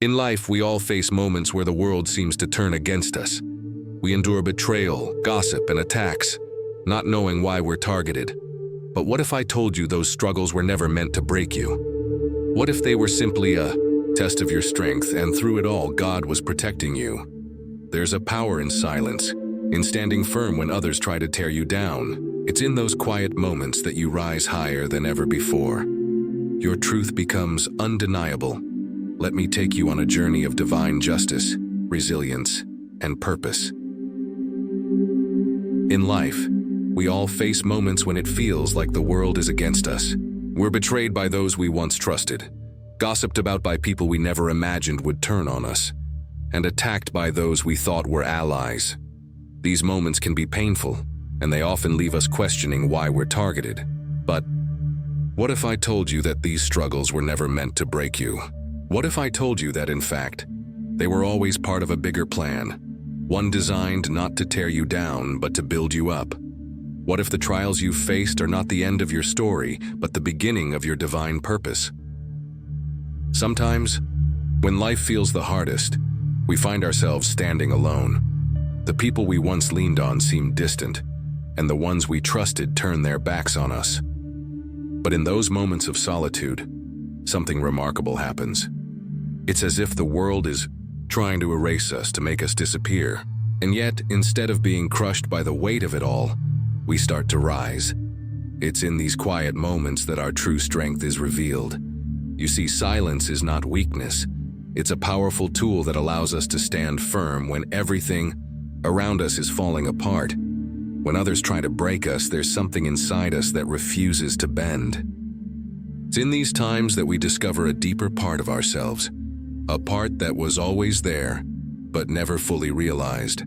In life, we all face moments where the world seems to turn against us. We endure betrayal, gossip, and attacks, not knowing why we're targeted. But what if I told you those struggles were never meant to break you? What if they were simply a test of your strength, and through it all, God was protecting you? There's a power in silence, in standing firm when others try to tear you down. It's in those quiet moments that you rise higher than ever before. Your truth becomes undeniable. Let me take you on a journey of divine justice, resilience, and purpose. In life, we all face moments when it feels like the world is against us. We're betrayed by those we once trusted, gossiped about by people we never imagined would turn on us, and attacked by those we thought were allies. These moments can be painful, and they often leave us questioning why we're targeted. But what if I told you that these struggles were never meant to break you? What if I told you that, in fact, they were always part of a bigger plan, one designed not to tear you down, but to build you up? What if the trials you've faced are not the end of your story, but the beginning of your divine purpose? Sometimes, when life feels the hardest, we find ourselves standing alone. The people we once leaned on seem distant, and the ones we trusted turn their backs on us. But in those moments of solitude, something remarkable happens. It's as if the world is trying to erase us, to make us disappear. And yet, instead of being crushed by the weight of it all, we start to rise. It's in these quiet moments that our true strength is revealed. You see, silence is not weakness. It's a powerful tool that allows us to stand firm when everything around us is falling apart. When others try to break us, there's something inside us that refuses to bend. It's in these times that we discover a deeper part of ourselves, a part that was always there, but never fully realized.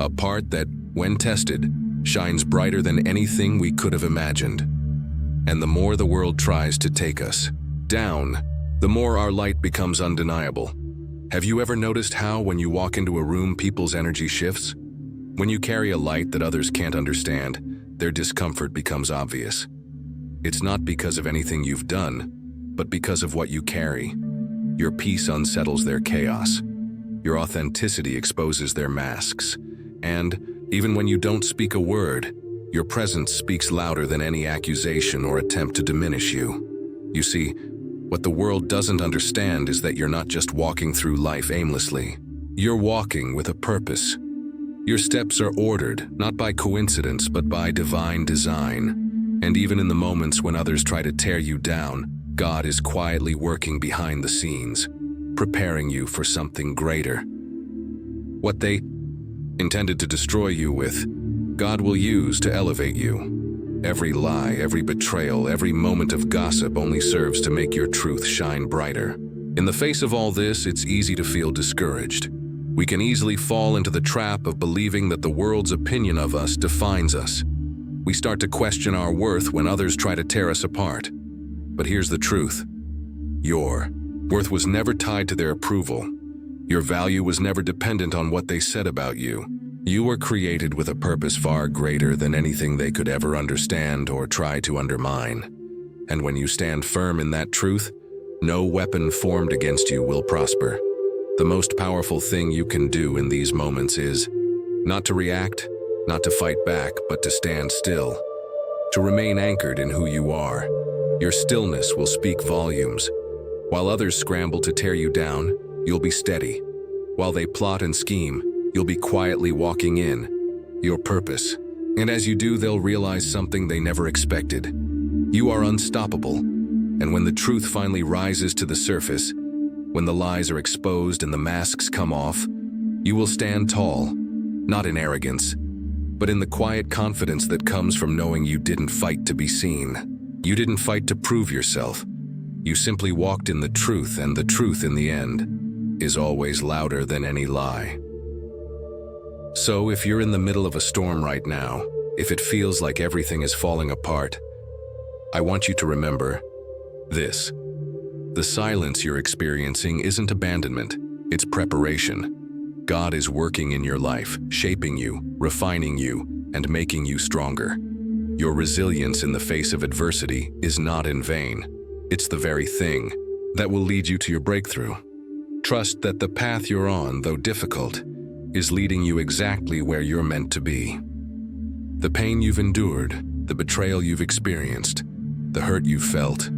A part that, when tested, shines brighter than anything we could have imagined. And the more the world tries to take us down, the more our light becomes undeniable. Have you ever noticed how, when you walk into a room, people's energy shifts? When you carry a light that others can't understand, their discomfort becomes obvious. It's not because of anything you've done, but because of what you carry. Your peace unsettles their chaos. Your authenticity exposes their masks. And even when you don't speak a word, your presence speaks louder than any accusation or attempt to diminish you. You see, what the world doesn't understand is that you're not just walking through life aimlessly. You're walking with a purpose. Your steps are ordered, not by coincidence, but by divine design. And even in the moments when others try to tear you down, God is quietly working behind the scenes, preparing you for something greater. What they intended to destroy you with, God will use to elevate you. Every lie, every betrayal, every moment of gossip only serves to make your truth shine brighter. In the face of all this, it's easy to feel discouraged. We can easily fall into the trap of believing that the world's opinion of us defines us. We start to question our worth when others try to tear us apart. But here's the truth. Your worth was never tied to their approval. Your value was never dependent on what they said about you. You were created with a purpose far greater than anything they could ever understand or try to undermine. And when you stand firm in that truth, no weapon formed against you will prosper. The most powerful thing you can do in these moments is not to react, not to fight back, but to stand still, to remain anchored in who you are. Your stillness will speak volumes. While others scramble to tear you down, you'll be steady. While they plot and scheme, you'll be quietly walking in your purpose. And as you do, they'll realize something they never expected. You are unstoppable. And when the truth finally rises to the surface, when the lies are exposed and the masks come off, you will stand tall, not in arrogance, but in the quiet confidence that comes from knowing you didn't fight to be seen. You didn't fight to prove yourself. You simply walked in the truth, and the truth in the end is always louder than any lie. So if you're in the middle of a storm right now, if it feels like everything is falling apart, I want you to remember this. The silence you're experiencing isn't abandonment, it's preparation. God is working in your life, shaping you, refining you, and making you stronger. Your resilience in the face of adversity is not in vain. It's the very thing that will lead you to your breakthrough. Trust that the path you're on, though difficult, is leading you exactly where you're meant to be. The pain you've endured, the betrayal you've experienced, the hurt you've felt,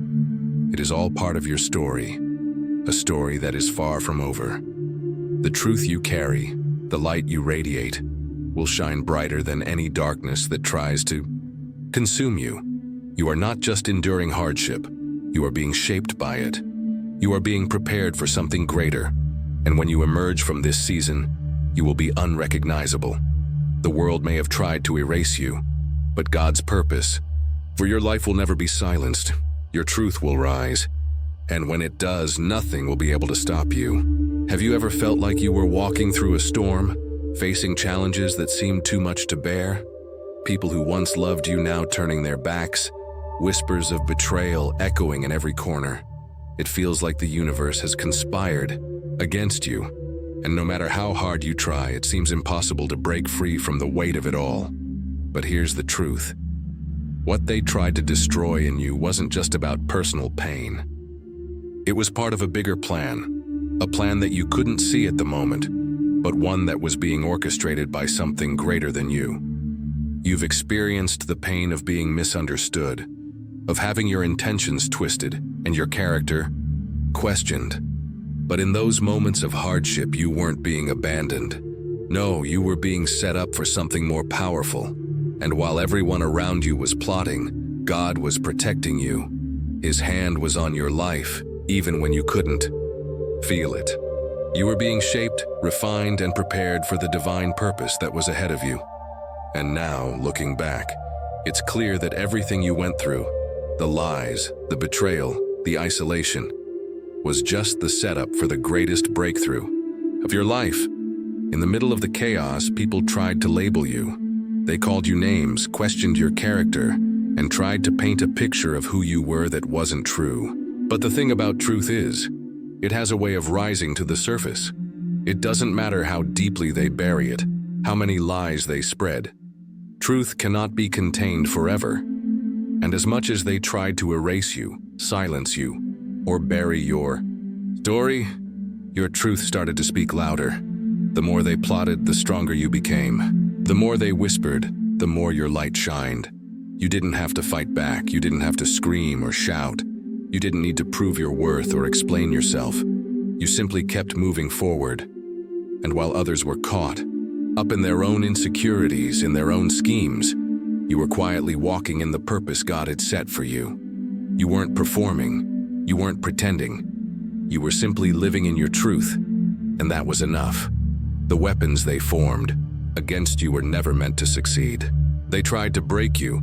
it is all part of your story, a story that is far from over. The truth you carry, the light you radiate, will shine brighter than any darkness that tries to consume you. You are not just enduring hardship, you are being shaped by it. You are being prepared for something greater, and when you emerge from this season, you will be unrecognizable. The world may have tried to erase you, but God's purpose for your life will never be silenced. Your truth will rise, and when it does, nothing will be able to stop you. Have you ever felt like you were walking through a storm, facing challenges that seemed too much to bear? People who once loved you now turning their backs, whispers of betrayal echoing in every corner. It feels like the universe has conspired against you, and no matter how hard you try, it seems impossible to break free from the weight of it all. But here's the truth. What they tried to destroy in you wasn't just about personal pain. It was part of a bigger plan, a plan that you couldn't see at the moment, but one that was being orchestrated by something greater than you. You've experienced the pain of being misunderstood, of having your intentions twisted and your character questioned. But in those moments of hardship, you weren't being abandoned. No, you were being set up for something more powerful. And while everyone around you was plotting, God was protecting you. His hand was on your life, even when you couldn't feel it. You were being shaped, refined, and prepared for the divine purpose that was ahead of you. And now, looking back, it's clear that everything you went through, the lies, the betrayal, the isolation, was just the setup for the greatest breakthrough of your life. In the middle of the chaos, people tried to label you. They called you names, questioned your character, and tried to paint a picture of who you were that wasn't true. But the thing about truth is, it has a way of rising to the surface. It doesn't matter how deeply they bury it, how many lies they spread. Truth cannot be contained forever. And as much as they tried to erase you, silence you, or bury your story, your truth started to speak louder. The more they plotted, the stronger you became. The more they whispered, the more your light shined. You didn't have to fight back. You didn't have to scream or shout. You didn't need to prove your worth or explain yourself. You simply kept moving forward. And while others were caught up in their own insecurities, in their own schemes, you were quietly walking in the purpose God had set for you. You weren't performing. You weren't pretending. You were simply living in your truth, and that was enough. The weapons they formed against you were never meant to succeed. They tried to break you,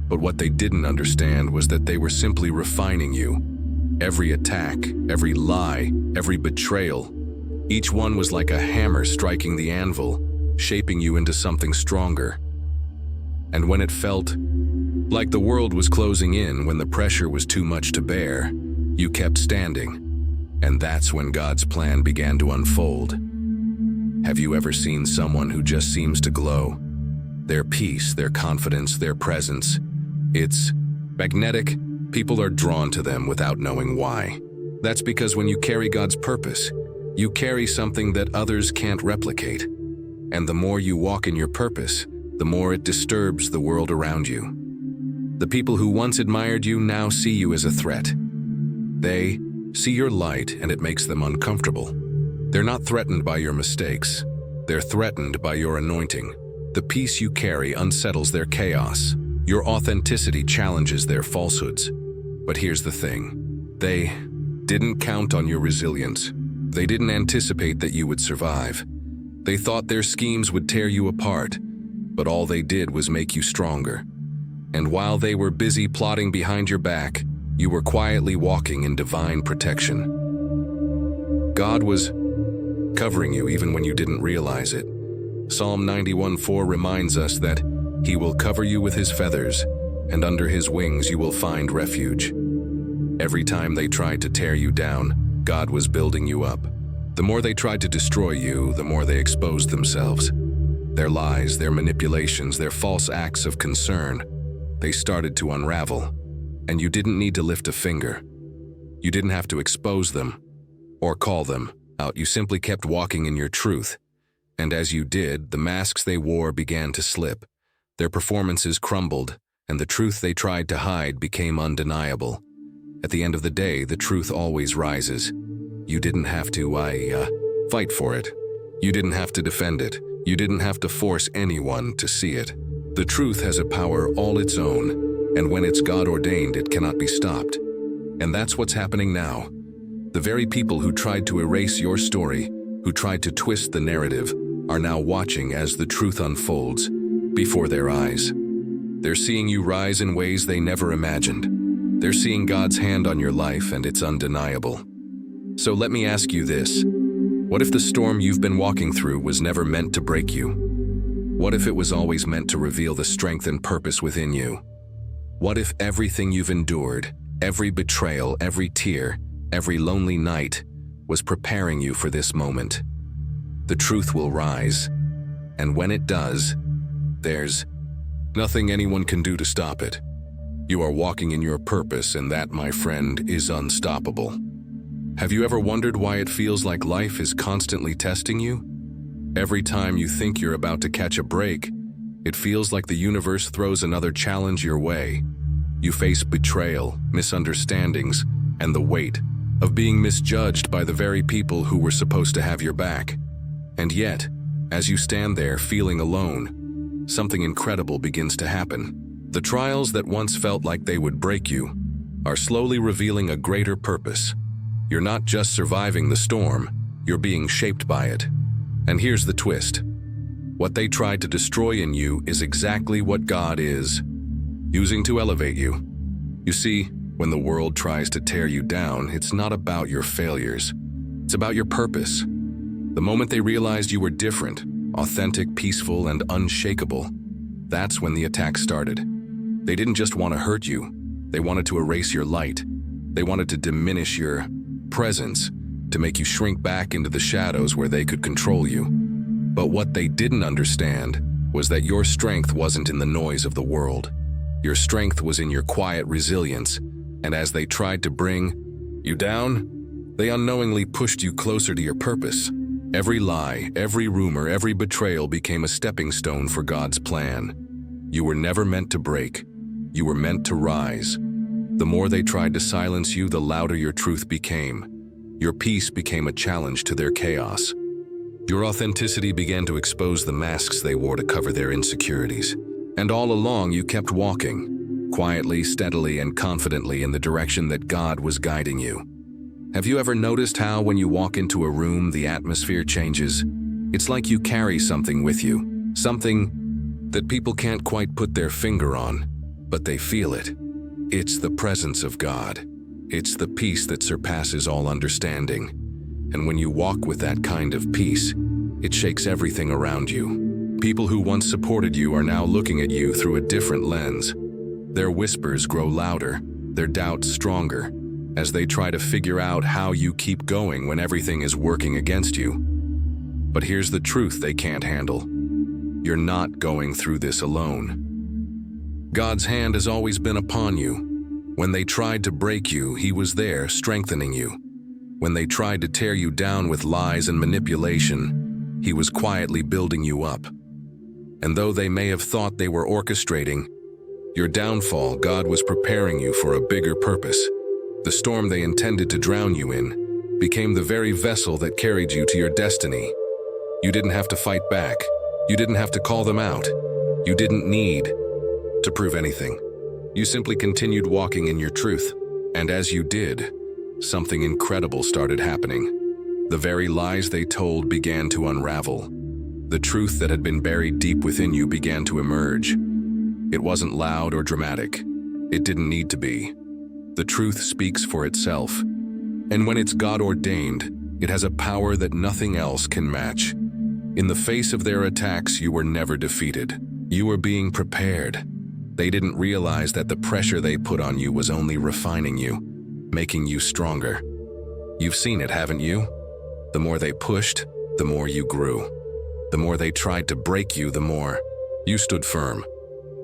but what they didn't understand was that they were simply refining you. Every attack, every lie, every betrayal, each one was like a hammer striking the anvil, shaping you into something stronger. And when it felt like the world was closing in, when the pressure was too much to bear, you kept standing. And that's when God's plan began to unfold. Have you ever seen someone who just seems to glow? Their peace, their confidence, their presence. It's magnetic. People are drawn to them without knowing why. That's because when you carry God's purpose, you carry something that others can't replicate. And the more you walk in your purpose, the more it disturbs the world around you. The people who once admired you now see you as a threat. They see your light and it makes them uncomfortable. They're not threatened by your mistakes. They're threatened by your anointing. The peace you carry unsettles their chaos. Your authenticity challenges their falsehoods. But here's the thing. They didn't count on your resilience. They didn't anticipate that you would survive. They thought their schemes would tear you apart, but all they did was make you stronger. And while they were busy plotting behind your back, you were quietly walking in divine protection. God was covering you even when you didn't realize it. Psalm 91:4 reminds us that He will cover you with His feathers, and under His wings you will find refuge. Every time they tried to tear you down, God was building you up. The more they tried to destroy you, the more they exposed themselves. Their lies, their manipulations, their false acts of concern, they started to unravel. And you didn't need to lift a finger. You didn't have to expose them or call them out, you simply kept walking in your truth. And as you did, the masks they wore began to slip. Their performances crumbled, and the truth they tried to hide became undeniable. At the end of the day, the truth always rises. You didn't have to, fight for it. You didn't have to defend it. You didn't have to force anyone to see it. The truth has a power all its own, and when it's God-ordained, it cannot be stopped. And that's what's happening now. The very people who tried to erase your story, who tried to twist the narrative, are now watching as the truth unfolds before their eyes. They're seeing you rise in ways they never imagined. They're seeing God's hand on your life, and it's undeniable. So let me ask you this. What if the storm you've been walking through was never meant to break you? What if it was always meant to reveal the strength and purpose within you? What if everything you've endured, every betrayal, every tear, every lonely night, was preparing you for this moment? The truth will rise, and when it does, there's nothing anyone can do to stop it. You are walking in your purpose, and that, my friend, is unstoppable. Have you ever wondered why it feels like life is constantly testing you? Every time you think you're about to catch a break, it feels like the universe throws another challenge your way. You face betrayal, misunderstandings, and the weight of being misjudged by the very people who were supposed to have your back. And yet, as you stand there feeling alone, something incredible begins to happen. The trials that once felt like they would break you are slowly revealing a greater purpose. You're not just surviving the storm, you're being shaped by it. And here's the twist. What they tried to destroy in you is exactly what God is using to elevate you. You see, when the world tries to tear you down, it's not about your failures. It's about your purpose. The moment they realized you were different, authentic, peaceful, and unshakable, that's when the attack started. They didn't just want to hurt you. They wanted to erase your light. They wanted to diminish your presence, to make you shrink back into the shadows where they could control you. But what they didn't understand was that your strength wasn't in the noise of the world. Your strength was in your quiet resilience, and as they tried to bring you down, they unknowingly pushed you closer to your purpose. Every lie, every rumor, every betrayal became a stepping stone for God's plan. You were never meant to break. You were meant to rise. The more they tried to silence you, the louder your truth became. Your peace became a challenge to their chaos. Your authenticity began to expose the masks they wore to cover their insecurities. And all along, you kept walking, quietly, steadily, and confidently in the direction that God was guiding you. Have you ever noticed how, when you walk into a room, the atmosphere changes? It's like you carry something with you, something that people can't quite put their finger on, but they feel it. It's the presence of God. It's the peace that surpasses all understanding. And when you walk with that kind of peace, it shakes everything around you. People who once supported you are now looking at you through a different lens. Their whispers grow louder, their doubts stronger, as they try to figure out how you keep going when everything is working against you. But here's the truth they can't handle. You're not going through this alone. God's hand has always been upon you. When they tried to break you, He was there, strengthening you. When they tried to tear you down with lies and manipulation, He was quietly building you up. And though they may have thought they were orchestrating your downfall, God was preparing you for a bigger purpose. The storm they intended to drown you in became the very vessel that carried you to your destiny. You didn't have to fight back. You didn't have to call them out. You didn't need to prove anything. You simply continued walking in your truth. And as you did, something incredible started happening. The very lies they told began to unravel. The truth that had been buried deep within you began to emerge. It wasn't loud or dramatic. It didn't need to be. The truth speaks for itself. And when it's God-ordained, it has a power that nothing else can match. In the face of their attacks, you were never defeated. You were being prepared. They didn't realize that the pressure they put on you was only refining you, making you stronger. You've seen it, haven't you? The more they pushed, the more you grew. The more they tried to break you, the more you stood firm.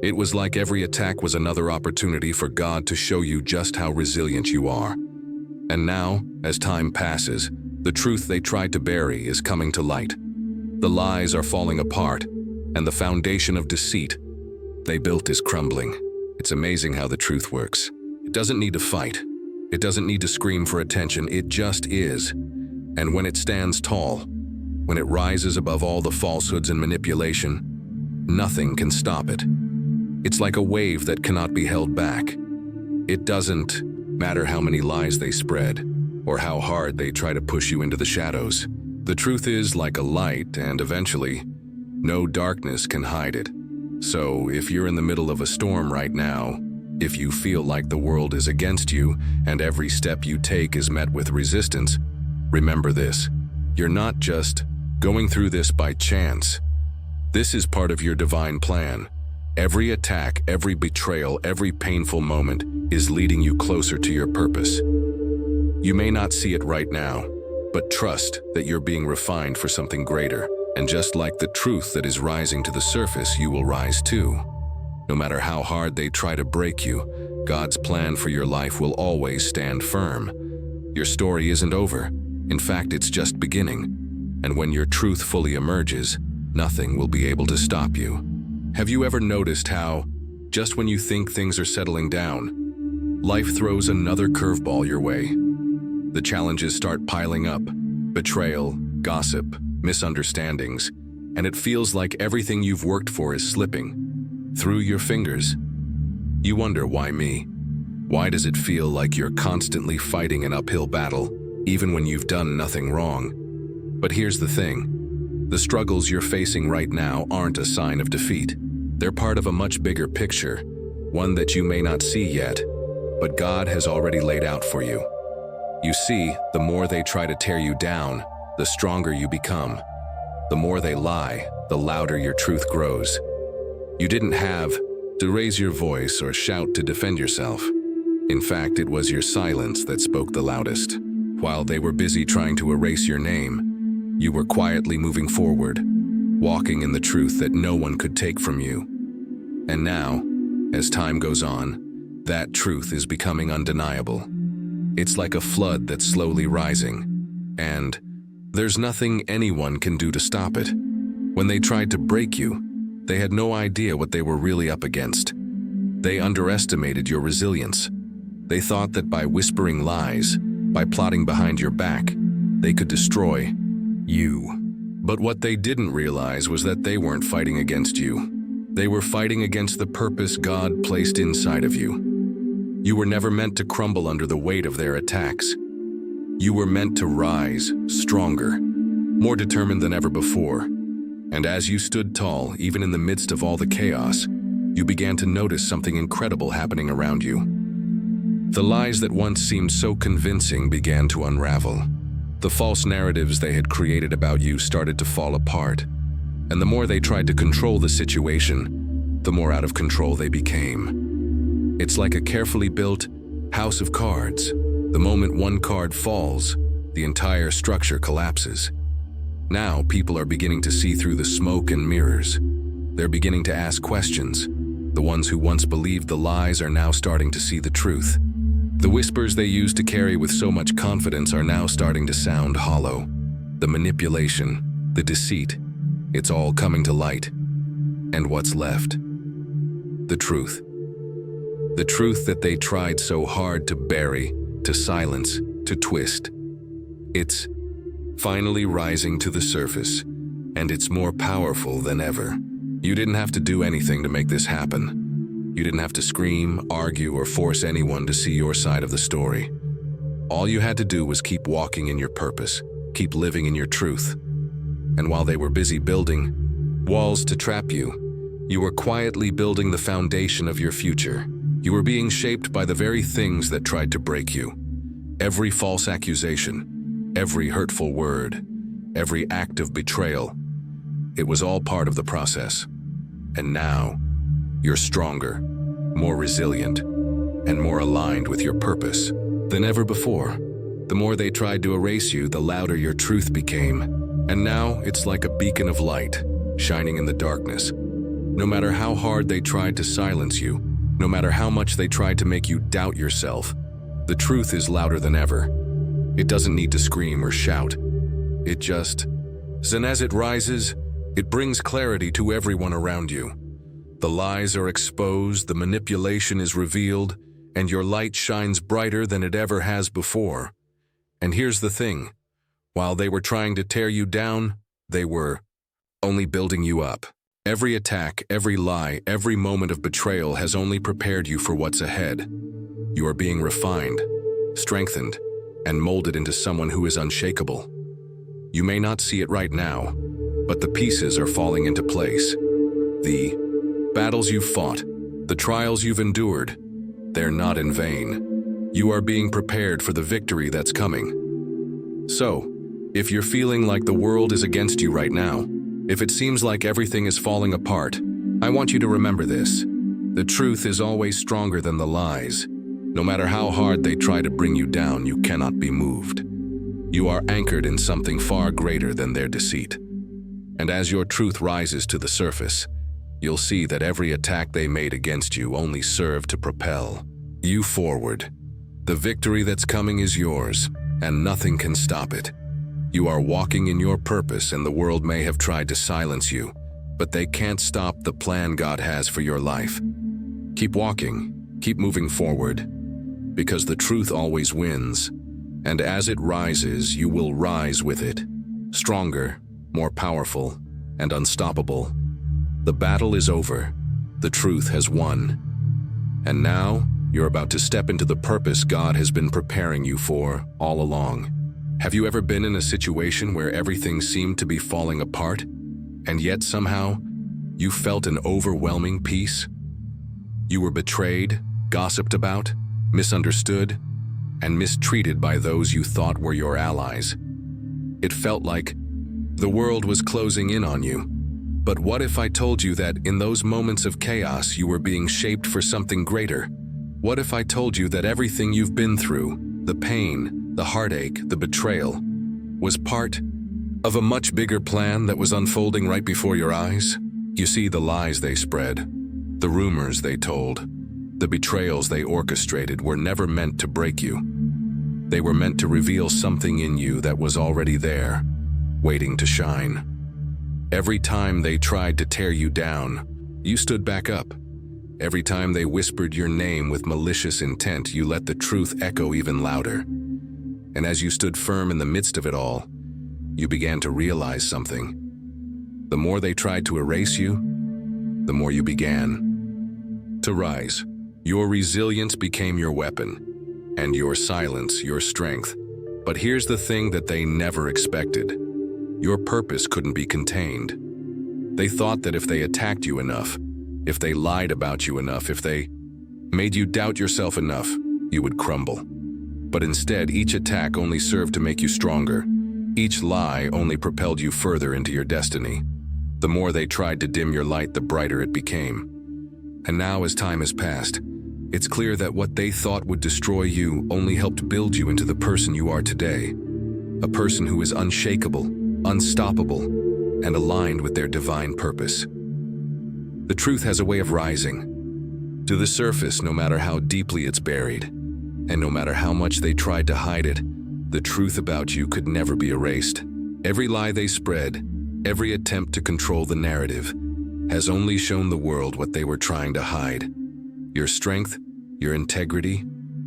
It was like every attack was another opportunity for God to show you just how resilient you are. And now, as time passes, The truth they tried to bury is coming to light. The lies are falling apart, and the foundation of deceit they built is crumbling. It's amazing how the truth works. It doesn't need to fight. It doesn't need to scream for attention. It just is. And when it stands tall, when it rises above all the falsehoods and manipulation, nothing can stop it. It's like a wave that cannot be held back. It doesn't matter how many lies they spread, or how hard they try to push you into the shadows. The truth is like a light, and eventually, no darkness can hide it. So if you're in the middle of a storm right now, if you feel like the world is against you and every step you take is met with resistance, remember this: you're not just going through this by chance. This is part of your divine plan. Every attack, every betrayal, every painful moment is leading you closer to your purpose. You may not see it right now, but trust that you're being refined for something greater. And just like the truth that is rising to the surface, you will rise too. No matter how hard they try to break you, God's plan for your life will always stand firm. Your story isn't over. In fact, it's just beginning. And when your truth fully emerges, nothing will be able to stop you. Have you ever noticed how, just when you think things are settling down, life throws another curveball your way? The challenges start piling up: betrayal, gossip, misunderstandings, and it feels like everything you've worked for is slipping through your fingers. You wonder, why me? Why does it feel like you're constantly fighting an uphill battle, even when you've done nothing wrong? But here's the thing: the struggles you're facing right now aren't a sign of defeat. They're part of a much bigger picture, one that you may not see yet, but God has already laid out for you. You see, the more they try to tear you down, the stronger you become. The more they lie, the louder your truth grows. You didn't have to raise your voice or shout to defend yourself. In fact, it was your silence that spoke the loudest. While they were busy trying to erase your name, you were quietly moving forward, walking in the truth that no one could take from you. And now, as time goes on, that truth is becoming undeniable. It's like a flood that's slowly rising, and there's nothing anyone can do to stop it. When they tried to break you, they had no idea what they were really up against. They underestimated your resilience. They thought that by whispering lies, by plotting behind your back, they could destroy you. But what they didn't realize was that they weren't fighting against you. They were fighting against the purpose God placed inside of you. You were never meant to crumble under the weight of their attacks. You were meant to rise, stronger, more determined than ever before. And as you stood tall, even in the midst of all the chaos, you began to notice something incredible happening around you. The lies that once seemed so convincing began to unravel. The false narratives they had created about you started to fall apart. And the more they tried to control the situation, the more out of control they became. It's like a carefully built house of cards. The moment one card falls, the entire structure collapses. Now people are beginning to see through the smoke and mirrors. They're beginning to ask questions. The ones who once believed the lies are now starting to see the truth. The whispers they used to carry with so much confidence are now starting to sound hollow. The manipulation, the deceit, it's all coming to light. And what's left? The truth. The truth that they tried so hard to bury, to silence, to twist. It's finally rising to the surface, and it's more powerful than ever. You didn't have to do anything to make this happen. You didn't have to scream, argue, or force anyone to see your side of the story. All you had to do was keep walking in your purpose, keep living in your truth. And while they were busy building walls to trap you, you were quietly building the foundation of your future. You were being shaped by the very things that tried to break you. Every false accusation, every hurtful word, every act of betrayal, it was all part of the process. And now, you're stronger, more resilient, and more aligned with your purpose than ever before. The more they tried to erase you, the louder your truth became. And now, it's like a beacon of light, shining in the darkness. No matter how hard they tried to silence you, no matter how much they tried to make you doubt yourself, the truth is louder than ever. It doesn't need to scream or shout. It just... And as it rises, it brings clarity to everyone around you. The lies are exposed, the manipulation is revealed, and your light shines brighter than it ever has before. And here's the thing. While they were trying to tear you down, they were only building you up. Every attack, every lie, every moment of betrayal has only prepared you for what's ahead. You are being refined, strengthened, and molded into someone who is unshakable. You may not see it right now, but the pieces are falling into place. The battles you've fought, the trials you've endured, they're not in vain. You are being prepared for the victory that's coming. So, if you're feeling like the world is against you right now, if it seems like everything is falling apart, I want you to remember this. The truth is always stronger than the lies. No matter how hard they try to bring you down, you cannot be moved. You are anchored in something far greater than their deceit. And as your truth rises to the surface, you'll see that every attack they made against you only served to propel you forward. The victory that's coming is yours, and nothing can stop it. You are walking in your purpose, and the world may have tried to silence you, but they can't stop the plan God has for your life. Keep walking, keep moving forward, because the truth always wins. And as it rises, you will rise with it, stronger, more powerful, and unstoppable. The battle is over. The truth has won. And now, you're about to step into the purpose God has been preparing you for all along. Have you ever been in a situation where everything seemed to be falling apart, and yet somehow, you felt an overwhelming peace? You were betrayed, gossiped about, misunderstood, and mistreated by those you thought were your allies. It felt like the world was closing in on you. But what if I told you that in those moments of chaos you were being shaped for something greater? What if I told you that everything you've been through, the pain, the heartache, the betrayal, was part of a much bigger plan that was unfolding right before your eyes? You see, the lies they spread, the rumors they told, the betrayals they orchestrated were never meant to break you. They were meant to reveal something in you that was already there, waiting to shine. Every time they tried to tear you down, you stood back up. Every time they whispered your name with malicious intent, you let the truth echo even louder. And as you stood firm in the midst of it all, you began to realize something. The more they tried to erase you, the more you began to rise. Your resilience became your weapon, and your silence your strength. But here's the thing that they never expected. Your purpose couldn't be contained. They thought that if they attacked you enough, if they lied about you enough, if they made you doubt yourself enough, you would crumble. But instead, each attack only served to make you stronger. Each lie only propelled you further into your destiny. The more they tried to dim your light, the brighter it became. And now, as time has passed, it's clear that what they thought would destroy you only helped build you into the person you are today. A person who is unshakable, unstoppable, and aligned with their divine purpose. The truth has a way of rising to the surface, no matter how deeply it's buried, and no matter how much they tried to hide it, the truth about you could never be erased. Every lie they spread, every attempt to control the narrative, has only shown the world what they were trying to hide. Your strength, your integrity,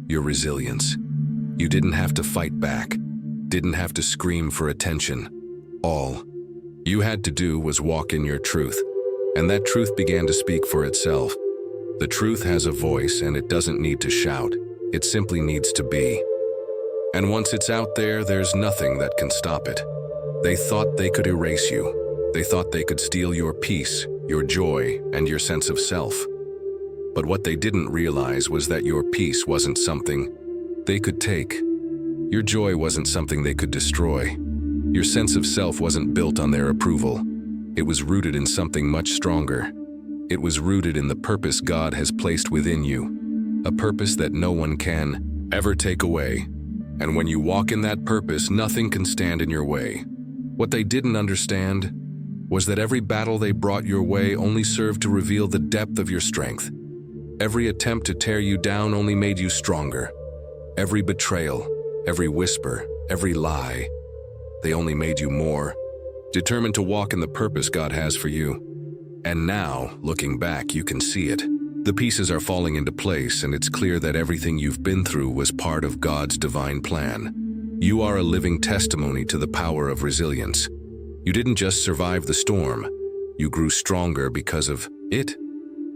your resilience. You didn't have to fight back, didn't have to scream for attention. All you had to do was walk in your truth, and that truth began to speak for itself. The truth has a voice, and it doesn't need to shout. It simply needs to be. And once it's out there, there's nothing that can stop it. They thought they could erase you. They thought they could steal your peace, your joy, and your sense of self. But what they didn't realize was that your peace wasn't something they could take. Your joy wasn't something they could destroy. Your sense of self wasn't built on their approval. It was rooted in something much stronger. It was rooted in the purpose God has placed within you, a purpose that no one can ever take away. And when you walk in that purpose, nothing can stand in your way. What they didn't understand was that every battle they brought your way only served to reveal the depth of your strength. Every attempt to tear you down only made you stronger. Every betrayal, every whisper, every lie. They only made you more determined to walk in the purpose God has for you. And now, looking back, you can see it. The pieces are falling into place, and it's clear that everything you've been through was part of God's divine plan. You are a living testimony to the power of resilience. You didn't just survive the storm, you grew stronger because of it.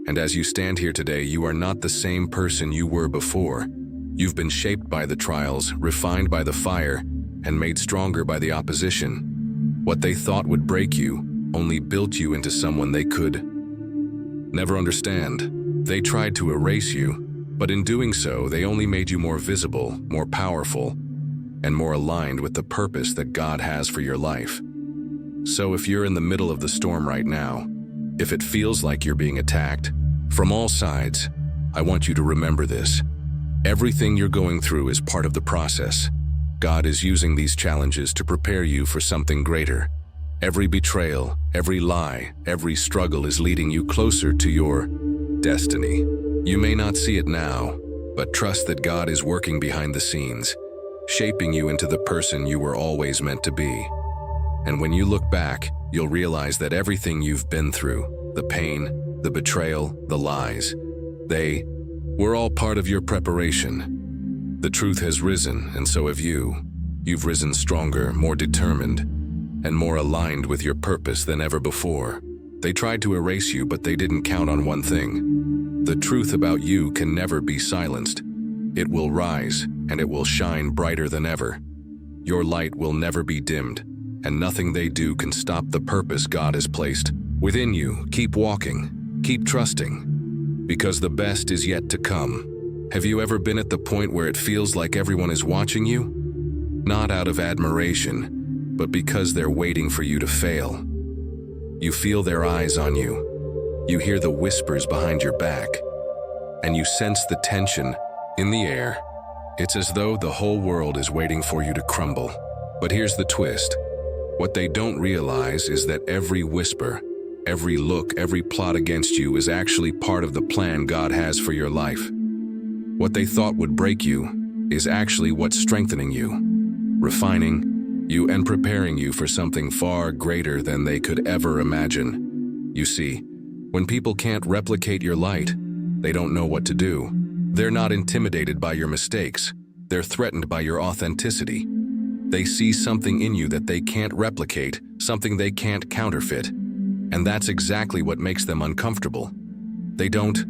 And as you stand here today, you are not the same person you were before. You've been shaped by the trials, refined by the fire, and made stronger by the opposition. What they thought would break you only built you into someone they could never understand. They tried to erase you, but in doing so, they only made you more visible, more powerful, and more aligned with the purpose that God has for your life. So if you're in the middle of the storm right now, if it feels like you're being attacked from all sides, I want you to remember this. Everything you're going through is part of the process. God is using these challenges to prepare you for something greater. Every betrayal, every lie, every struggle is leading you closer to your destiny. You may not see it now, but trust that God is working behind the scenes, shaping you into the person you were always meant to be. And when you look back, you'll realize that everything you've been through, the pain, the betrayal, the lies, they were all part of your preparation. The truth has risen, and so have you. You've risen stronger, more determined, and more aligned with your purpose than ever before. They tried to erase you, but they didn't count on one thing. The truth about you can never be silenced. It will rise, and it will shine brighter than ever. Your light will never be dimmed, and nothing they do can stop the purpose God has placed within you. Keep walking, keep trusting, because the best is yet to come. Have you ever been at the point where it feels like everyone is watching you? Not out of admiration, but because they're waiting for you to fail. You feel their eyes on you. You hear the whispers behind your back, and you sense the tension in the air. It's as though the whole world is waiting for you to crumble. But here's the twist. What they don't realize is that every whisper, every look, every plot against you is actually part of the plan God has for your life. What they thought would break you is actually what's strengthening you, refining you and preparing you for something far greater than they could ever imagine. You see, when people can't replicate your light, they don't know what to do. They're not intimidated by your mistakes. They're threatened by your authenticity. They see something in you that they can't replicate, something they can't counterfeit. And that's exactly what makes them uncomfortable. They don't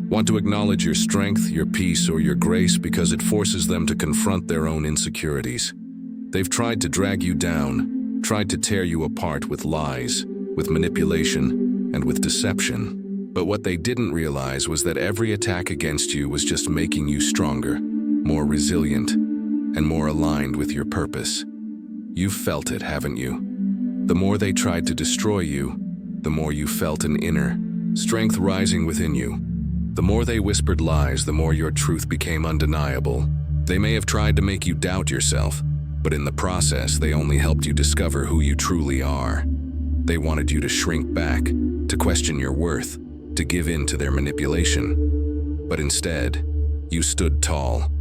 want to acknowledge your strength, your peace, or your grace because it forces them to confront their own insecurities. They've tried to drag you down, tried to tear you apart with lies, with manipulation, and with deception. But what they didn't realize was that every attack against you was just making you stronger, more resilient, and more aligned with your purpose. You've felt it, haven't you? The more they tried to destroy you, the more you felt an inner strength rising within you. The more they whispered lies, the more your truth became undeniable. They may have tried to make you doubt yourself, but in the process, they only helped you discover who you truly are. They wanted you to shrink back, to question your worth, to give in to their manipulation. But instead, you stood tall.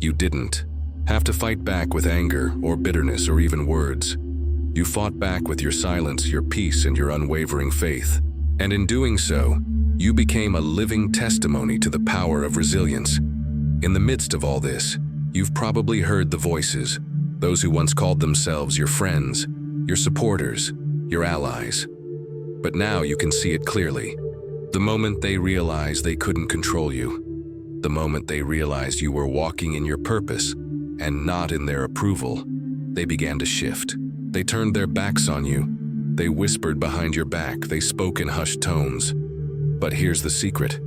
You didn't have to fight back with anger or bitterness or even words. You fought back with your silence, your peace, and your unwavering faith. And in doing so, you became a living testimony to the power of resilience. In the midst of all this, you've probably heard the voices, those who once called themselves your friends, your supporters, your allies. But now you can see it clearly. The moment they realized they couldn't control you, the moment they realized you were walking in your purpose and not in their approval, they began to shift. They turned their backs on you. They whispered behind your back. They spoke in hushed tones. But here's the secret.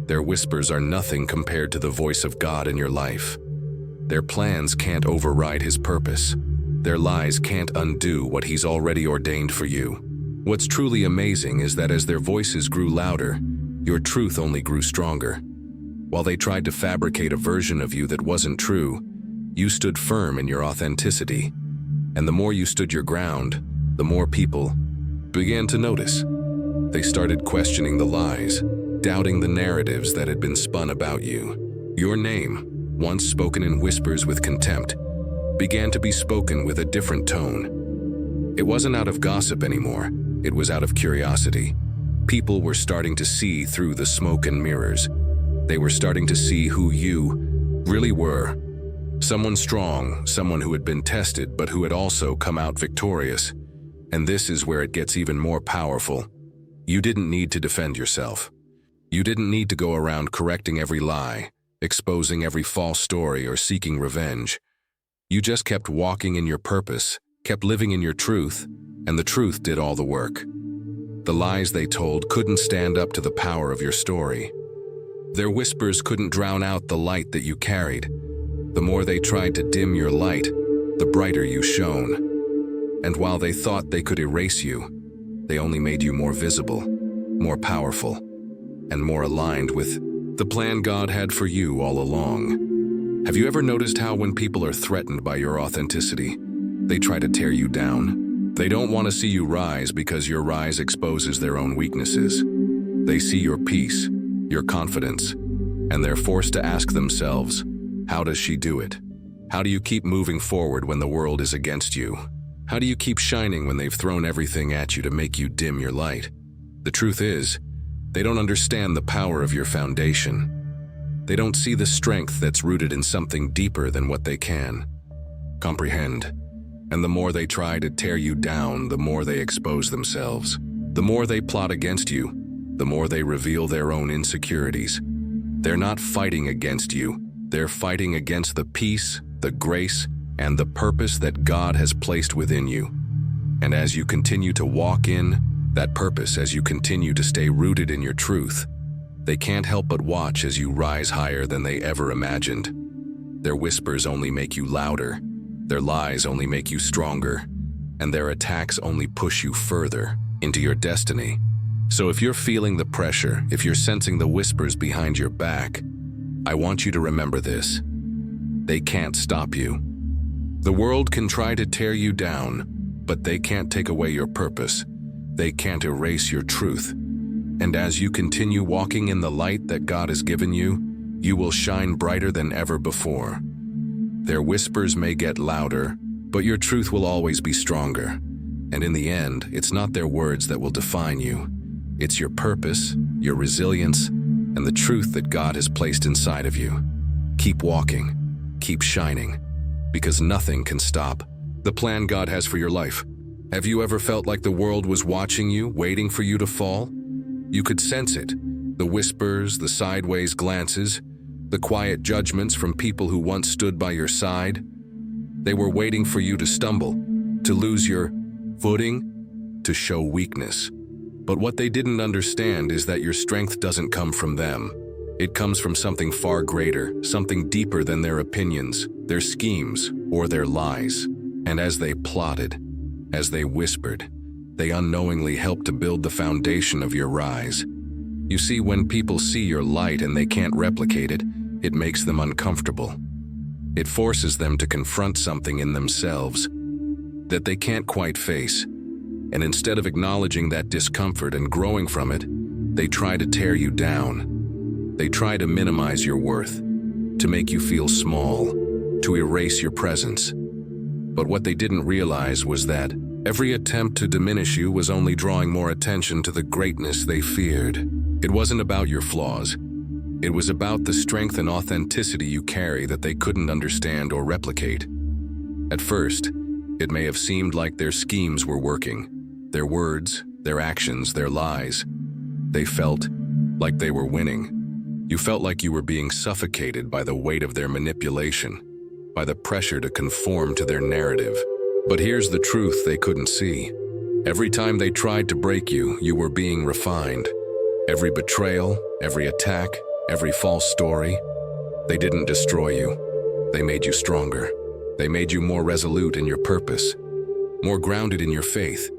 Their whispers are nothing compared to the voice of God in your life. Their plans can't override His purpose. Their lies can't undo what He's already ordained for you. What's truly amazing is that as their voices grew louder, your truth only grew stronger. While they tried to fabricate a version of you that wasn't true, you stood firm in your authenticity. And the more you stood your ground, the more people began to notice. They started questioning the lies, doubting the narratives that had been spun about you. Your name, once spoken in whispers with contempt, began to be spoken with a different tone. It wasn't out of gossip anymore, it was out of curiosity. People were starting to see through the smoke and mirrors. They were starting to see who you really were. Someone strong, someone who had been tested but who had also come out victorious. And this is where it gets even more powerful. You didn't need to defend yourself. You didn't need to go around correcting every lie, exposing every false story, or seeking revenge. You just kept walking in your purpose, kept living in your truth, and the truth did all the work. The lies they told couldn't stand up to the power of your story. Their whispers couldn't drown out the light that you carried. The more they tried to dim your light, the brighter you shone. And while they thought they could erase you, they only made you more visible, more powerful, and more aligned with the plan God had for you all along. Have you ever noticed how when people are threatened by your authenticity, they try to tear you down? They don't want to see you rise because your rise exposes their own weaknesses. They see your peace, your confidence, and they're forced to ask themselves, how does she do it? How do you keep moving forward when the world is against you? How do you keep shining when they've thrown everything at you to make you dim your light? The truth is, they don't understand the power of your foundation. They don't see the strength that's rooted in something deeper than what they can comprehend. And the more they try to tear you down, the more they expose themselves. The more they plot against you, the more they reveal their own insecurities. They're not fighting against you. They're fighting against the peace, the grace, and the purpose that God has placed within you. And as you continue to walk in that purpose, as you continue to stay rooted in your truth, they can't help but watch as you rise higher than they ever imagined. Their whispers only make you louder, their lies only make you stronger, and their attacks only push you further into your destiny. So if you're feeling the pressure, if you're sensing the whispers behind your back, I want you to remember this. They can't stop you. The world can try to tear you down, but they can't take away your purpose. They can't erase your truth. And as you continue walking in the light that God has given you, you will shine brighter than ever before. Their whispers may get louder, but your truth will always be stronger. And in the end, it's not their words that will define you. It's your purpose, your resilience, and the truth that God has placed inside of you. Keep walking, keep shining, because nothing can stop the plan God has for your life. Have you ever felt like the world was watching you, waiting for you to fall? You could sense it, the whispers, the sideways glances, the quiet judgments from people who once stood by your side. They were waiting for you to stumble, to lose your footing, to show weakness. But what they didn't understand is that your strength doesn't come from them. It comes from something far greater, something deeper than their opinions, their schemes, or their lies. And as they plotted, as they whispered, they unknowingly helped to build the foundation of your rise. You see, when people see your light and they can't replicate it, it makes them uncomfortable. It forces them to confront something in themselves that they can't quite face. And instead of acknowledging that discomfort and growing from it, they try to tear you down. They try to minimize your worth, to make you feel small, to erase your presence. But what they didn't realize was that every attempt to diminish you was only drawing more attention to the greatness they feared. It wasn't about your flaws. It was about the strength and authenticity you carry that they couldn't understand or replicate. At first, it may have seemed like their schemes were working. Their words, their actions, their lies. They felt like they were winning. You felt like you were being suffocated by the weight of their manipulation, by the pressure to conform to their narrative. But here's the truth they couldn't see. Every time they tried to break you, you were being refined. Every betrayal, every attack, every false story, they didn't destroy you. They made you stronger. They made you more resolute in your purpose, more grounded in your faith,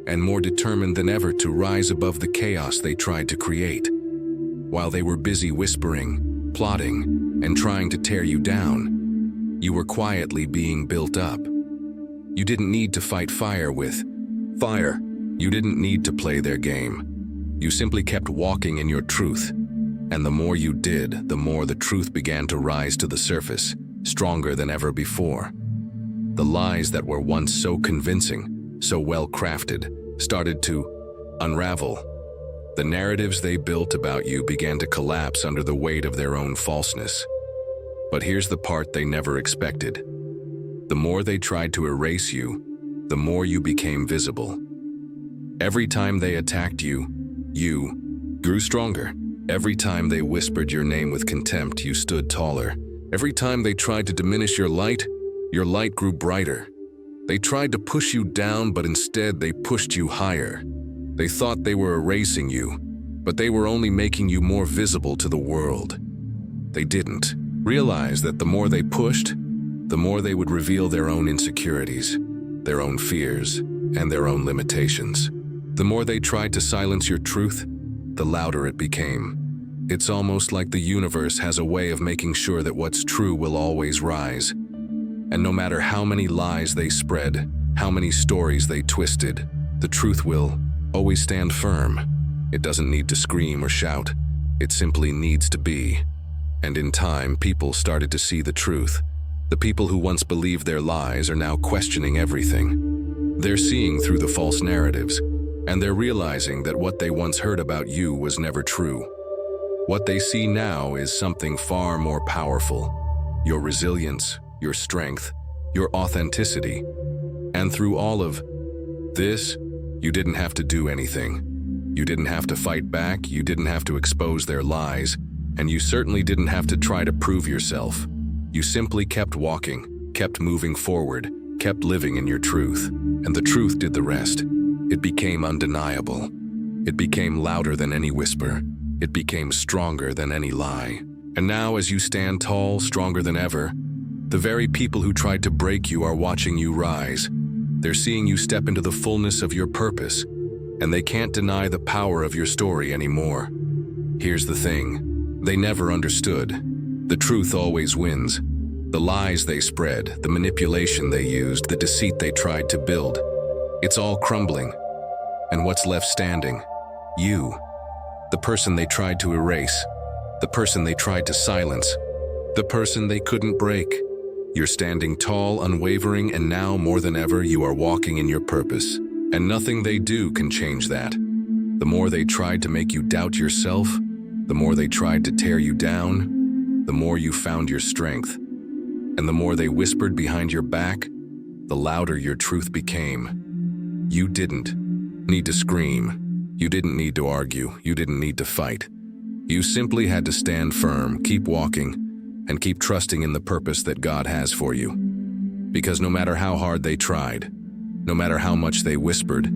and more determined than ever to rise above the chaos they tried to create. While they were busy whispering, plotting, and trying to tear you down, you were quietly being built up. You didn't need to fight fire with fire. You didn't need to play their game. You simply kept walking in your truth. And the more you did, the more the truth began to rise to the surface, stronger than ever before. The lies that were once so convincing, so well-crafted, started to unravel. The narratives they built about you began to collapse under the weight of their own falseness. But here's the part they never expected. The more they tried to erase you, the more you became visible. Every time they attacked you, you grew stronger. Every time they whispered your name with contempt, you stood taller. Every time they tried to diminish your light grew brighter. They tried to push you down, but instead they pushed you higher. They thought they were erasing you, but they were only making you more visible to the world. They didn't realize that the more they pushed, the more they would reveal their own insecurities, their own fears, and their own limitations. The more they tried to silence your truth, the louder it became. It's almost like the universe has a way of making sure that what's true will always rise. And no matter how many lies they spread, how many stories they twisted, the truth will always stand firm. It doesn't need to scream or shout. It simply needs to be. And in time, people started to see the truth. The people who once believed their lies are now questioning everything. They're seeing through the false narratives, and they're realizing that what they once heard about you was never true. What they see now is something far more powerful: your resilience, your strength, your authenticity. And through all of this, you didn't have to do anything. You didn't have to fight back, you didn't have to expose their lies, and you certainly didn't have to try to prove yourself. You simply kept walking, kept moving forward, kept living in your truth, and the truth did the rest. It became undeniable. It became louder than any whisper. It became stronger than any lie. And now, as you stand tall, stronger than ever, the very people who tried to break you are watching you rise. They're seeing you step into the fullness of your purpose, and they can't deny the power of your story anymore. Here's the thing: they never understood. The truth always wins. The lies they spread, the manipulation they used, the deceit they tried to build, it's all crumbling. And what's left standing? You. The person they tried to erase. The person they tried to silence. The person they couldn't break. You're standing tall, unwavering, and now more than ever you are walking in your purpose. And nothing they do can change that. The more they tried to make you doubt yourself, the more they tried to tear you down, the more you found your strength. And the more they whispered behind your back, the louder your truth became. You didn't need to scream. You didn't need to argue. You didn't need to fight. You simply had to stand firm, keep walking, and keep trusting in the purpose that God has for you. Because no matter how hard they tried, no matter how much they whispered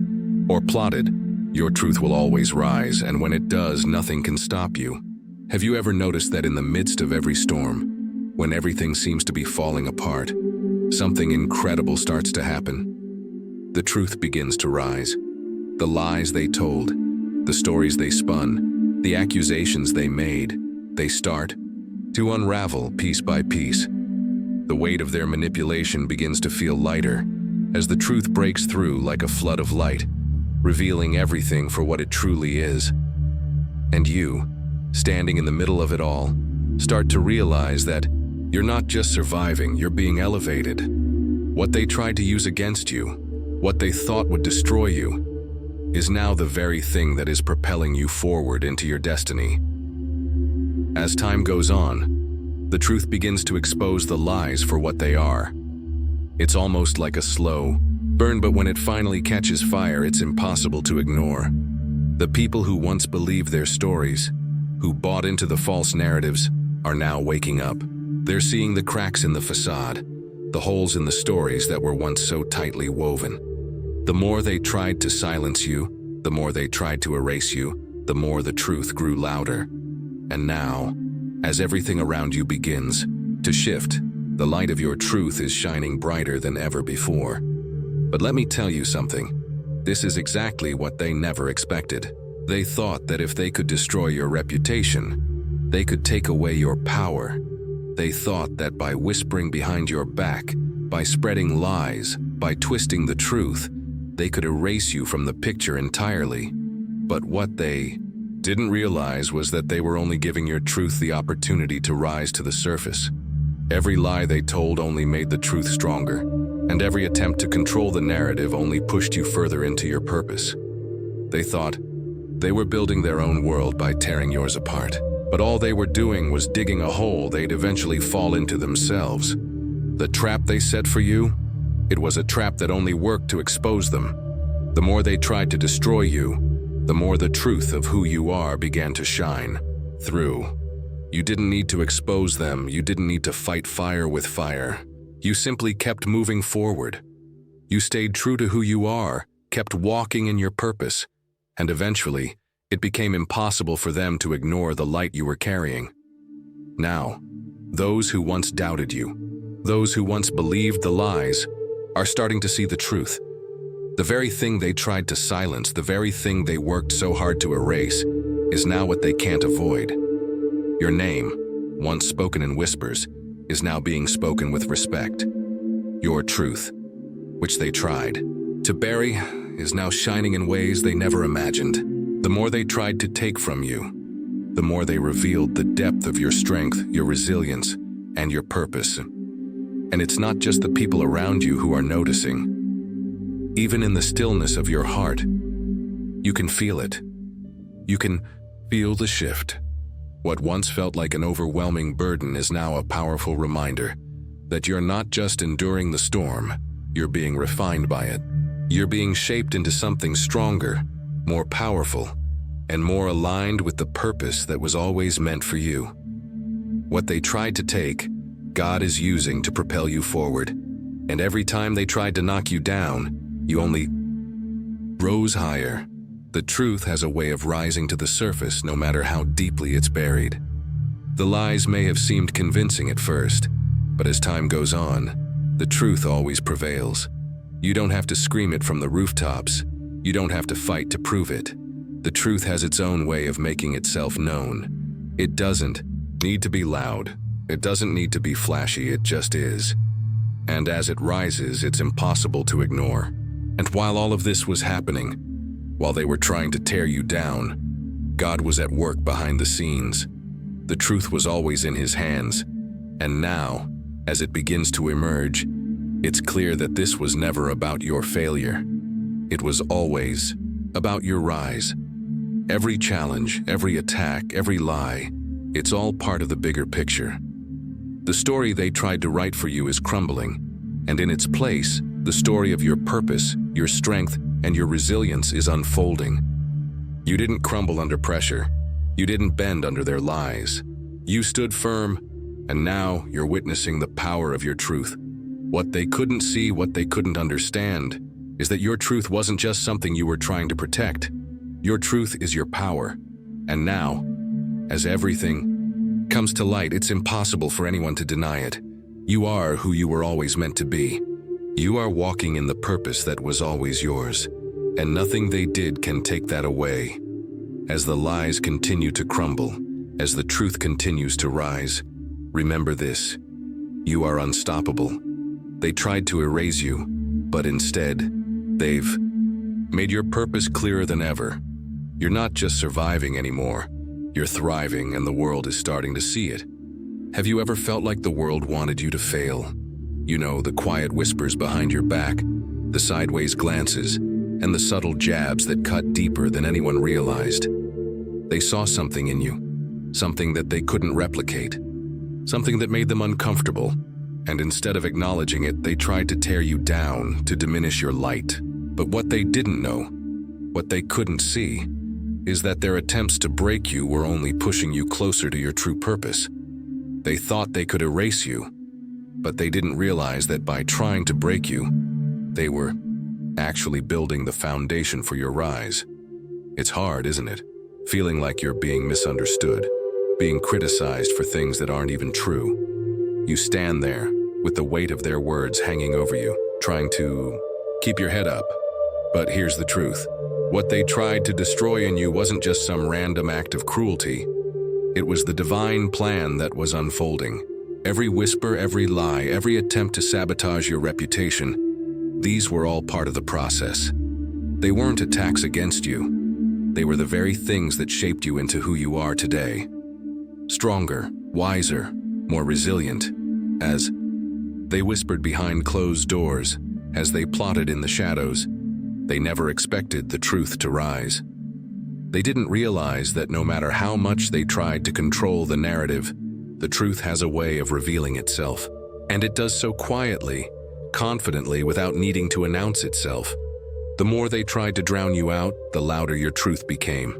or plotted, your truth will always rise, and when it does, nothing can stop you. Have you ever noticed that in the midst of every storm, when everything seems to be falling apart, something incredible starts to happen? The truth begins to rise. The lies they told, the stories they spun, the accusations they made, they start to unravel piece by piece. The weight of their manipulation begins to feel lighter as the truth breaks through like a flood of light, revealing everything for what it truly is. And you, standing in the middle of it all, start to realize that you're not just surviving, you're being elevated. What they tried to use against you, what they thought would destroy you, is now the very thing that is propelling you forward into your destiny. As time goes on, the truth begins to expose the lies for what they are. It's almost like a slow burn, but when it finally catches fire, it's impossible to ignore. The people who once believed their stories, who bought into the false narratives, are now waking up. They're seeing the cracks in the facade, the holes in the stories that were once so tightly woven. The more they tried to silence you, the more they tried to erase you, the more the truth grew louder. And now, as everything around you begins to shift, the light of your truth is shining brighter than ever before. But let me tell you something. This is exactly what they never expected. They thought that if they could destroy your reputation, they could take away your power. They thought that by whispering behind your back, by spreading lies, by twisting the truth, they could erase you from the picture entirely. But what they didn't realize was that they were only giving your truth the opportunity to rise to the surface. Every lie they told only made the truth stronger. and every attempt to control the narrative only pushed you further into your purpose. They thought they were building their own world by tearing yours apart, but all they were doing was digging a hole they'd eventually fall into themselves. The trap they set for you? It was a trap that only worked to expose them. The more they tried to destroy you, the more the truth of who you are began to shine through. You didn't need to expose them, you didn't need to fight fire with fire. You simply kept moving forward. You stayed true to who you are, kept walking in your purpose, and eventually, it became impossible for them to ignore the light you were carrying. Now, those who once doubted you, those who once believed the lies, are starting to see the truth. The very thing they tried to silence, the very thing they worked so hard to erase, is now what they can't avoid. Your name, once spoken in whispers, is now being spoken with respect. Your truth, which they tried to bury, is now shining in ways they never imagined. The more they tried to take from you, the more they revealed the depth of your strength, your resilience, and your purpose. And it's not just the people around you who are noticing. Even in the stillness of your heart, you can feel it. You can feel the shift. What once felt like an overwhelming burden is now a powerful reminder that you're not just enduring the storm, you're being refined by it. You're being shaped into something stronger, more powerful, and more aligned with the purpose that was always meant for you. What they tried to take, God is using to propel you forward. And every time they tried to knock you down, you only rose higher. The truth has a way of rising to the surface no matter how deeply it's buried. The lies may have seemed convincing at first, but as time goes on, the truth always prevails. You don't have to scream it from the rooftops. You don't have to fight to prove it. The truth has its own way of making itself known. It doesn't need to be loud. It doesn't need to be flashy, it just is. And as it rises, it's impossible to ignore. And while all of this was happening, while they were trying to tear you down, God was at work behind the scenes. The truth was always in His hands. And now, as it begins to emerge, it's clear that this was never about your failure. It was always about your rise. Every challenge, every attack, every lie, it's all part of the bigger picture. The story they tried to write for you is crumbling, and in its place, the story of your purpose, your strength, and your resilience is unfolding. You didn't crumble under pressure. You didn't bend under their lies. You stood firm, and now you're witnessing the power of your truth. What they couldn't see, what they couldn't understand, is that your truth wasn't just something you were trying to protect. Your truth is your power. And now, as everything comes to light, it's impossible for anyone to deny it. You are who you were always meant to be. You are walking in the purpose that was always yours, and nothing they did can take that away. As the lies continue to crumble, as the truth continues to rise, remember this: you are unstoppable. They tried to erase you, but instead, they've made your purpose clearer than ever. You're not just surviving anymore, you're thriving, and the world is starting to see it. Have you ever felt like the world wanted you to fail? You know, the quiet whispers behind your back, the sideways glances, and the subtle jabs that cut deeper than anyone realized. They saw something in you, something that they couldn't replicate, something that made them uncomfortable, and instead of acknowledging it, they tried to tear you down, to diminish your light. But what they didn't know, what they couldn't see, is that their attempts to break you were only pushing you closer to your true purpose. They thought they could erase you, but they didn't realize that by trying to break you, they were actually building the foundation for your rise. It's hard, isn't it? Feeling like you're being misunderstood, being criticized for things that aren't even true. You stand there with the weight of their words hanging over you, trying to keep your head up. But here's the truth. What they tried to destroy in you wasn't just some random act of cruelty. It was the divine plan that was unfolding. Every whisper, every lie, every attempt to sabotage your reputation, these were all part of the process. They weren't attacks against you. They were the very things that shaped you into who you are today. Stronger, wiser, more resilient. As They whispered behind closed doors, as they plotted in the shadows. They never expected the truth to rise. They didn't realize that no matter how much they tried to control the narrative, the truth has a way of revealing itself. And it does so quietly, confidently, without needing to announce itself. The more they tried to drown you out, the louder your truth became.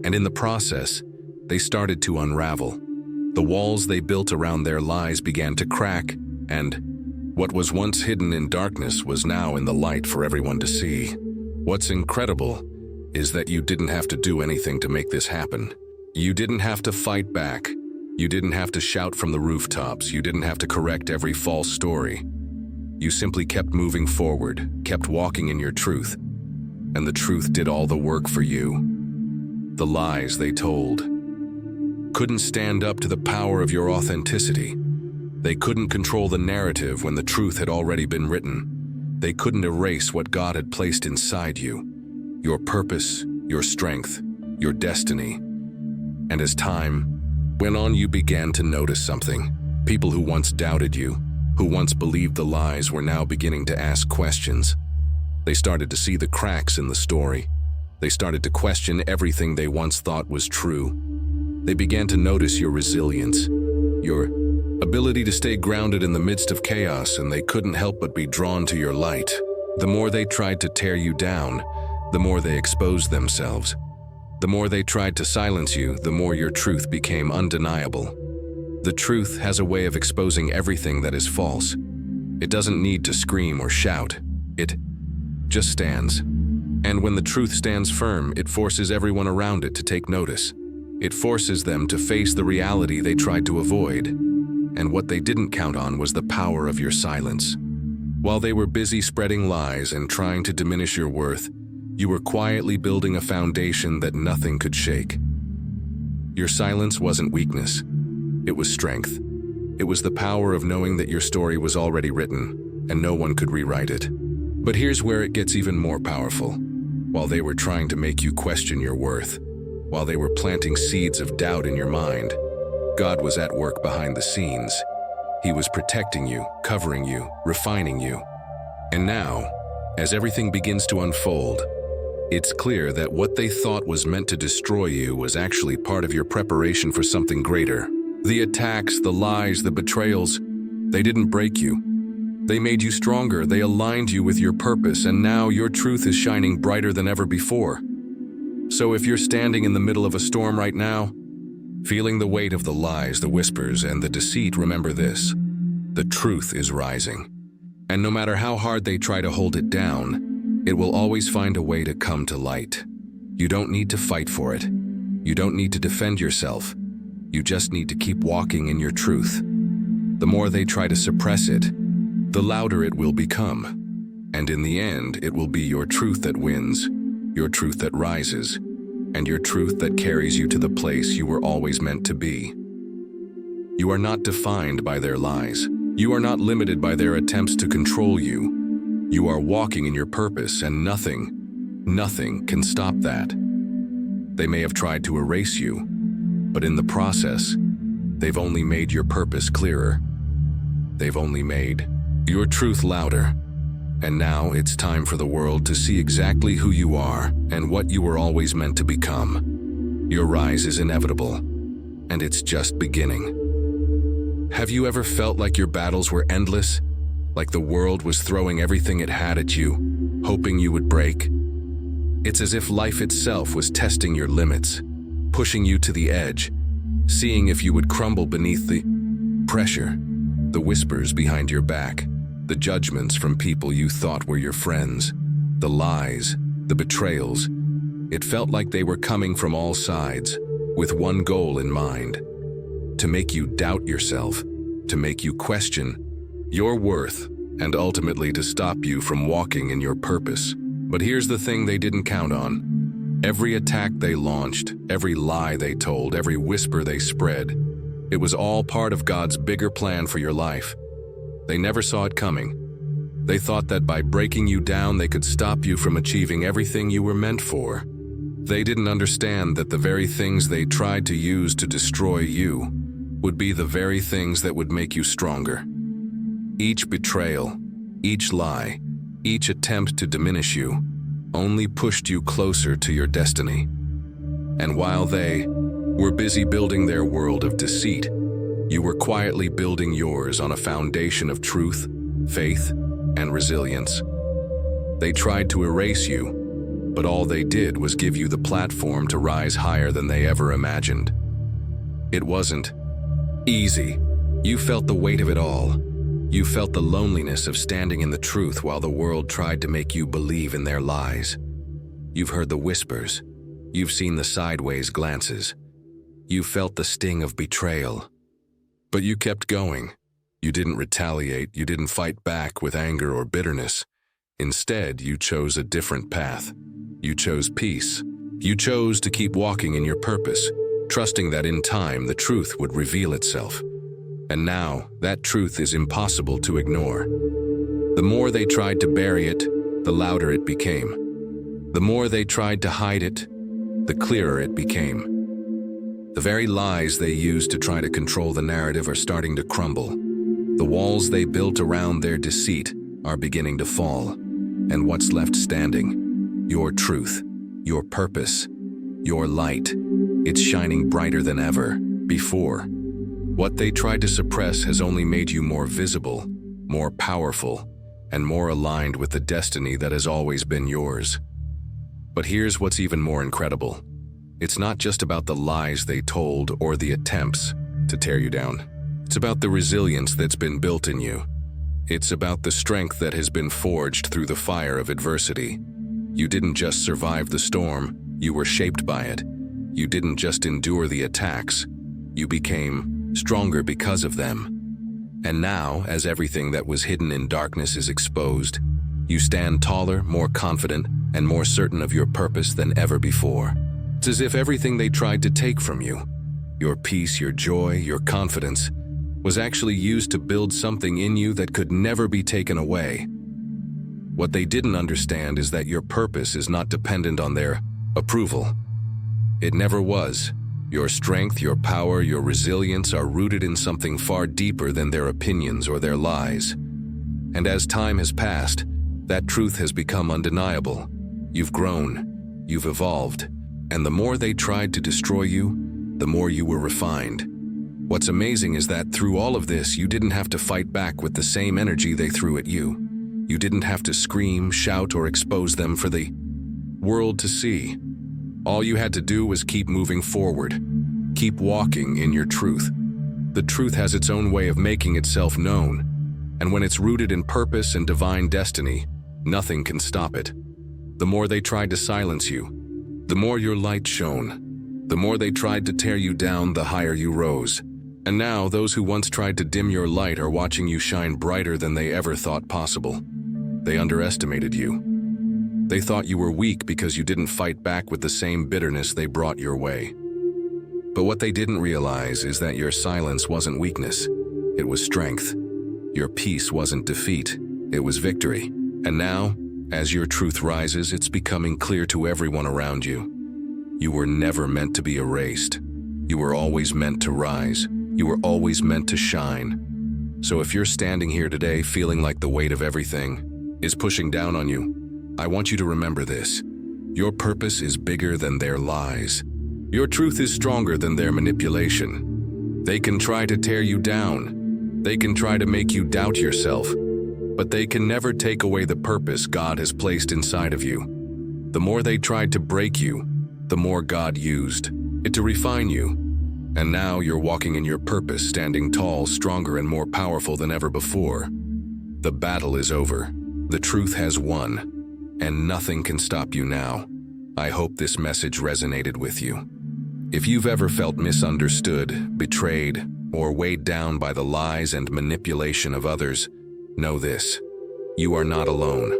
And in the process, they started to unravel. The walls they built around their lies began to crack, and what was once hidden in darkness was now in the light for everyone to see. What's incredible is that you didn't have to do anything to make this happen. You didn't have to fight back. You didn't have to shout from the rooftops. You didn't have to correct every false story. You simply kept moving forward, kept walking in your truth, and the truth did all the work for you. The lies they told couldn't stand up to the power of your authenticity. They couldn't control the narrative when the truth had already been written. They couldn't erase what God had placed inside you, your purpose, your strength, your destiny. And as time went on, you began to notice something. People who once doubted you, who once believed the lies, were now beginning to ask questions. They started to see the cracks in the story. They started to question everything they once thought was true. They began to notice your resilience, your ability to stay grounded in the midst of chaos, and they couldn't help but be drawn to your light. The more they tried to tear you down, the more they exposed themselves. The more they tried to silence you, the more your truth became undeniable. The truth has a way of exposing everything that is false. It doesn't need to scream or shout. It just stands. And when the truth stands firm, it forces everyone around it to take notice. It forces them to face the reality they tried to avoid. And what they didn't count on was the power of your silence. While they were busy spreading lies and trying to diminish your worth, you were quietly building a foundation that nothing could shake. Your silence wasn't weakness. It was strength. It was the power of knowing that your story was already written, and no one could rewrite it. But here's where it gets even more powerful. While they were trying to make you question your worth, while they were planting seeds of doubt in your mind, God was at work behind the scenes. He was protecting you, covering you, refining you. And now, as everything begins to unfold, it's clear that what they thought was meant to destroy you was actually part of your preparation for something greater. The attacks, the lies, the betrayals, they didn't break you. They made you stronger, they aligned you with your purpose, and now your truth is shining brighter than ever before. So if you're standing in the middle of a storm right now, feeling the weight of the lies, the whispers, and the deceit, remember this: the truth is rising. And no matter how hard they try to hold it down, it will always find a way to come to light. You don't need to fight for it. You don't need to defend yourself. You just need to keep walking in your truth. The more they try to suppress it, the louder it will become. And in the end, it will be your truth that wins, your truth that rises, and your truth that carries you to the place you were always meant to be. You are not defined by their lies. You are not limited by their attempts to control you. You are walking in your purpose, and nothing can stop that. They may have tried to erase you, but in the process, they've only made your purpose clearer. They've only made your truth louder. And now it's time for the world to see exactly who you are and what you were always meant to become. Your rise is inevitable, and it's just beginning. Have you ever felt like your battles were endless? Like the world was throwing everything it had at you, hoping you would break? It's as if life itself was testing your limits, pushing you to the edge, seeing if you would crumble beneath the pressure, the whispers behind your back, the judgments from people you thought were your friends, the lies, the betrayals. It felt like they were coming from all sides, with one goal in mind: to make you doubt yourself, to make you question your worth, and ultimately to stop you from walking in your purpose. But here's the thing they didn't count on. Every attack they launched, every lie they told, every whisper they spread, it was all part of God's bigger plan for your life. They never saw it coming. They thought that by breaking you down, they could stop you from achieving everything you were meant for. They didn't understand that the very things they tried to use to destroy you would be the very things that would make you stronger. Each betrayal, each lie, each attempt to diminish you only pushed you closer to your destiny. And while they were busy building their world of deceit, you were quietly building yours on a foundation of truth, faith, and resilience. They tried to erase you, but all they did was give you the platform to rise higher than they ever imagined. It wasn't easy. You felt the weight of it all. You felt the loneliness of standing in the truth while the world tried to make you believe in their lies. You've heard the whispers. You've seen the sideways glances. You felt the sting of betrayal. But you kept going. You didn't retaliate. You didn't fight back with anger or bitterness. Instead, you chose a different path. You chose peace. You chose to keep walking in your purpose, trusting that in time the truth would reveal itself. And now, that truth is impossible to ignore. The more they tried to bury it, the louder it became. The more they tried to hide it, the clearer it became. The very lies they used to try to control the narrative are starting to crumble. The walls they built around their deceit are beginning to fall. And what's left standing? Your truth, your purpose, your light. It's shining brighter than ever before. What they tried to suppress has only made you more visible, more powerful, and more aligned with the destiny that has always been yours. But here's what's even more incredible. It's not just about the lies they told or the attempts to tear you down. It's about the resilience that's been built in you. It's about the strength that has been forged through the fire of adversity. You didn't just survive the storm, you were shaped by it. You didn't just endure the attacks, you became stronger because of them. And now, as everything that was hidden in darkness is exposed, you stand taller, more confident, and more certain of your purpose than ever before. It's as if everything they tried to take from you, your peace, your joy, your confidence, was actually used to build something in you that could never be taken away. What they didn't understand is that your purpose is not dependent on their approval. It never was. Your strength, your power, your resilience are rooted in something far deeper than their opinions or their lies. And as time has passed, that truth has become undeniable. You've grown, you've evolved, and the more they tried to destroy you, the more you were refined. What's amazing is that through all of this, you didn't have to fight back with the same energy they threw at you. You didn't have to scream, shout, or expose them for the world to see. All you had to do was keep moving forward, keep walking in your truth. The truth has its own way of making itself known, and when it's rooted in purpose and divine destiny, nothing can stop it. The more they tried to silence you, the more your light shone. The more they tried to tear you down, the higher you rose. And now, those who once tried to dim your light are watching you shine brighter than they ever thought possible. They underestimated you. They thought you were weak because you didn't fight back with the same bitterness they brought your way. But what they didn't realize is that your silence wasn't weakness, it was strength. Your peace wasn't defeat, it was victory. And now, as your truth rises, it's becoming clear to everyone around you. You were never meant to be erased. You were always meant to rise. You were always meant to shine. So if you're standing here today feeling like the weight of everything is pushing down on you, I want you to remember this. Your purpose is bigger than their lies. Your truth is stronger than their manipulation. They can try to tear you down. They can try to make you doubt yourself. But they can never take away the purpose God has placed inside of you. The more they tried to break you, the more God used it to refine you. And now you're walking in your purpose, standing tall, stronger, and more powerful than ever before. The battle is over. The truth has won. And nothing can stop you now. I hope this message resonated with you. If you've ever felt misunderstood, betrayed, or weighed down by the lies and manipulation of others, know this: you are not alone.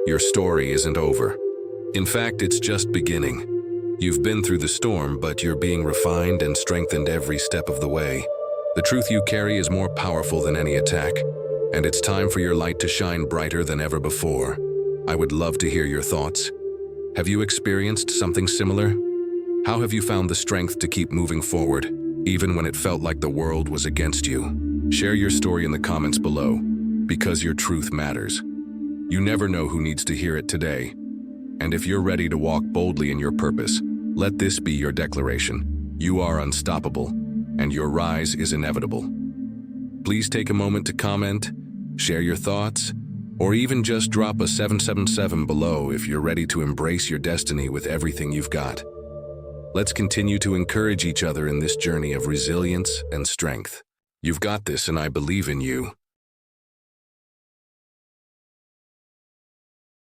Your story isn't over. In fact, it's just beginning. You've been through the storm, but you're being refined and strengthened every step of the way. The truth you carry is more powerful than any attack, and it's time for your light to shine brighter than ever before. I would love to hear your thoughts. Have you experienced something similar? How have you found the strength to keep moving forward, even when it felt like the world was against you? Share your story in the comments below. because your truth matters. You never know who needs to hear it today. And if you're ready to walk boldly in your purpose, let this be your declaration. You are unstoppable, and your rise is inevitable. Please take a moment to comment, share your thoughts, or even just drop a 777 below if you're ready to embrace your destiny with everything you've got. Let's continue to encourage each other in this journey of resilience and strength. You've got this, and I believe in you.